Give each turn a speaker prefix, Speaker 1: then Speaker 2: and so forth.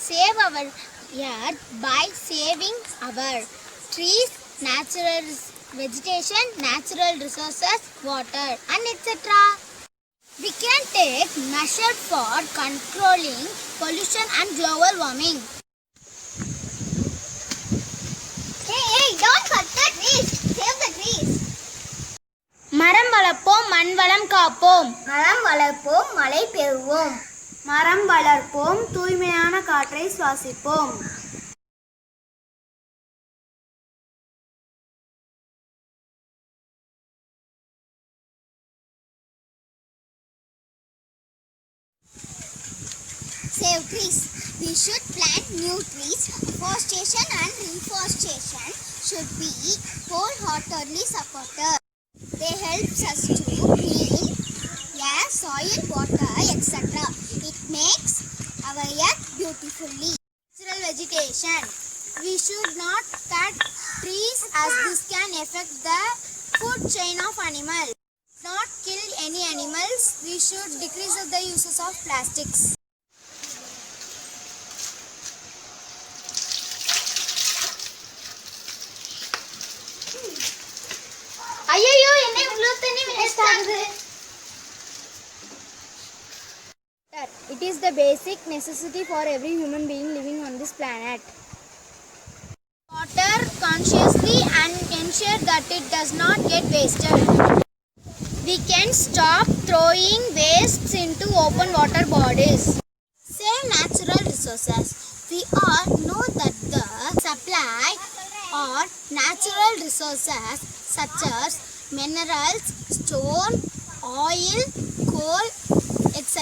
Speaker 1: save our earth by saving our trees, natural vegetation, natural resources, water, and etc. We can take measures for controlling pollution and global warming. Hey, don't cut the trees. Save the trees. மரம் வளர்ப்போம், மண் வளம் காப்போம். மரம் வளர்ப்போம், மழை பெறுவோம்.
Speaker 2: மரம் வளர்ப்போம், தூய்மையான காற்றை சுவாசிப்போம்.
Speaker 1: Save trees. We should plant new trees. Afforestation and reforestation should be wholeheartedly supported. They help us to clean air, soil, water, etc. It makes our earth beautifully. Natural vegetation. We should not cut trees as this can affect the food chain of animals. Not kill any animals. We should decrease the uses of plastics. ஐயோ என்ன இவ்ளோ தண்ணி waste ஆகுது.
Speaker 2: It is the basic necessity for every human being living on this planet.
Speaker 1: Water consciously and ensure that it does not get wasted. We can stop throwing wastes into open water bodies. Save natural resources. We all know that the supply or natural resources such as minerals, stone, oil, coal, etc.